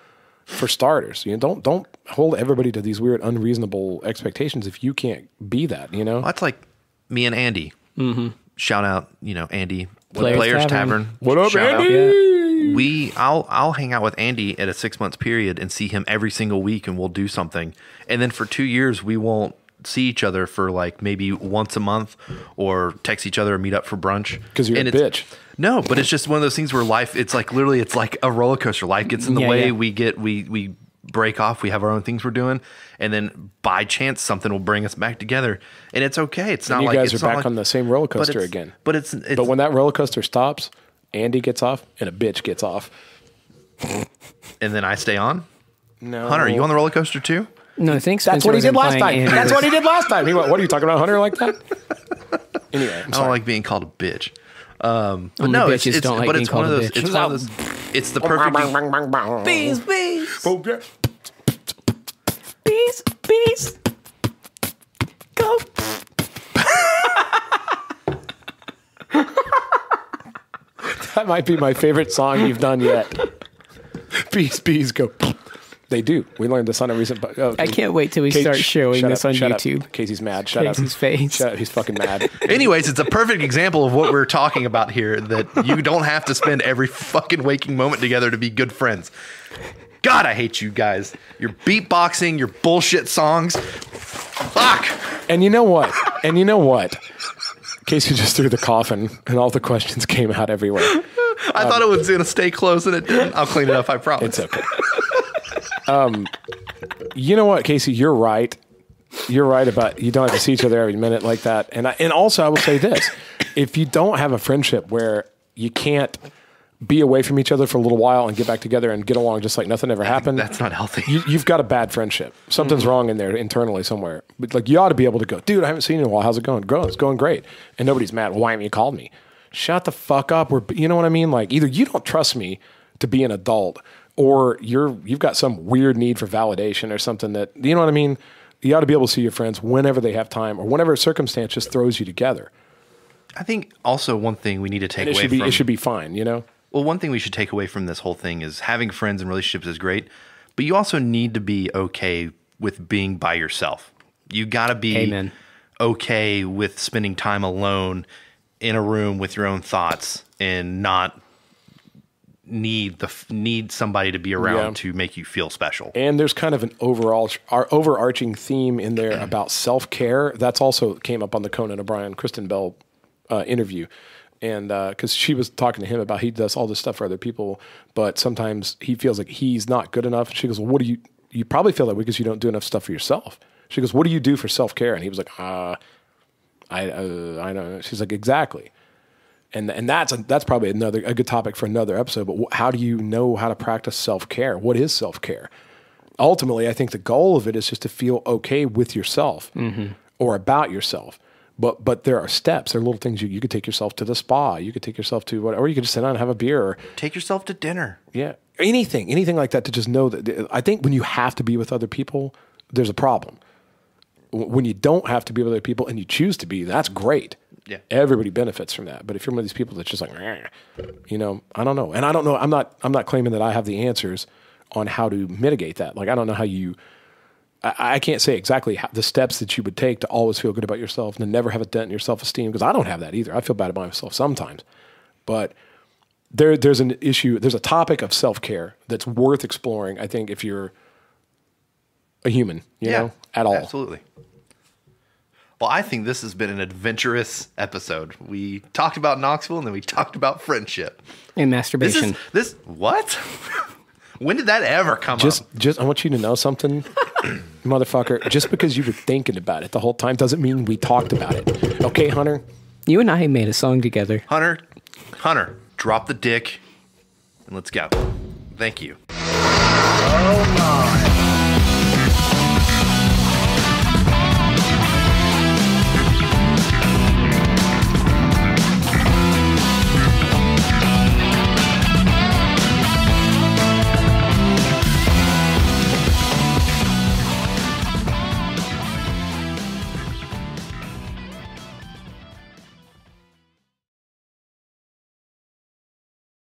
For starters, don't hold everybody to these weird, unreasonable expectations if you can't be that. Well, that's like me and Andy. Mm-hmm. Shout out, Andy, Players Tavern. What up, Shout Andy? out. I'll hang out with Andy at a 6 months period and see him every single week, and we'll do something. And then for 2 years, we won't see each other for like maybe once a month, or text each other or meet up for brunch. Because you're a bitch. No, but it's just one of those things where life, it's like literally, it's like a roller coaster. Life gets in the way. Yeah. We break off. We have our own things we're doing, and then by chance something will bring us back together, and it's okay. It's not you like guys it's are not back like, on the same roller coaster again. But but when that roller coaster stops, Andy gets off and a bitch gets off, and then I stay on. No, Hunter, are you on the roller coaster too? No, I think that's what he did last time. That's what he did last time. He went, "What are you talking about, Hunter?" Like that. Anyway, I don't like being called a bitch. But no, it's like but it's one of those. It's one of those. It's the perfect. Bees. Go. That might be my favorite song you've done yet. Bees go. They do. We learned this on a recent. I can't wait till we start showing this on YouTube. Up. Casey's mad. Shut Casey's up. face. Shut up. He's fucking mad. Anyways, it's a perfect example of what we're talking about here. That you don't have to spend every fucking waking moment together to be good friends. God, I hate you guys. Your beatboxing, your bullshit songs. Fuck. And you know what? Casey just threw the coffin, and all the questions came out everywhere. I thought it was going to stay closed, and it didn't. I'll clean it up, I promise. It's okay. You know what, Casey? You're right. You're right about you don't have to see each other every minute like that. And also, I will say this: if you don't have a friendship where you can't be away from each other for a little while and get back together and get along just like nothing ever happened, that's not healthy. You've got a bad friendship. Something's wrong in there internally somewhere. But like you ought to be able to go, dude, I haven't seen you in a while. How's it going? It's going great. And nobody's mad. Well, why haven't you called me? Shut the fuck up. You know what I mean? Like either you don't trust me to be an adult, or you've got some weird need for validation or something that, you know what I mean? You ought to be able to see your friends whenever they have time or whenever a circumstance just throws you together. I think also one thing we need to take away from... It should be fine, you know? Well, one thing we should take away from this whole thing is having friends and relationships is great, but you also need to be okay with being by yourself. You got to be okay with spending time alone in a room with your own thoughts and not need somebody to be around to make you feel special. And there's kind of an overarching theme in there about self-care. That's also came up on the Conan O'Brien, Kristen Bell interview. And because she was talking to him about he does all this stuff for other people, but sometimes he feels like he's not good enough. She goes, well, what do you probably feel that way because you don't do enough stuff for yourself. She goes, what do you do for self-care? And he was like, I don't know. She's like, exactly. And that's probably a good topic for another episode. But how do you know how to practice self-care? What is self-care? Ultimately, I think the goal of it is just to feel okay with yourself or about yourself. But there are steps. There are little things you could take yourself to the spa. You could take yourself to whatever. Or you could just sit down and have a beer. Or take yourself to dinner. Yeah, anything like that to just know that. I think when you have to be with other people, there's a problem. When you don't have to be with other people and you choose to be, that's great. Yeah, everybody benefits from that. But if you're one of these people that's just like, you know, I don't know, and I don't know. I'm not claiming that I have the answers on how to mitigate that. Like I don't know how you. I can't say exactly the steps that you would take to always feel good about yourself and to never have a dent in your self-esteem, because I don't have that either. I feel bad about myself sometimes. But there's an issue, there's a topic of self-care that's worth exploring, I think, if you're a human, you know, at all. Absolutely. Well, I think this has been an adventurous episode. We talked about Knoxville and then we talked about friendship. And masturbation. This what? When did that ever come up? Just, I want you to know something, motherfucker. Just because you were thinking about it the whole time doesn't mean we talked about it. Okay, Hunter? You and I made a song together. Hunter, drop the dick and let's go. Thank you. Oh my.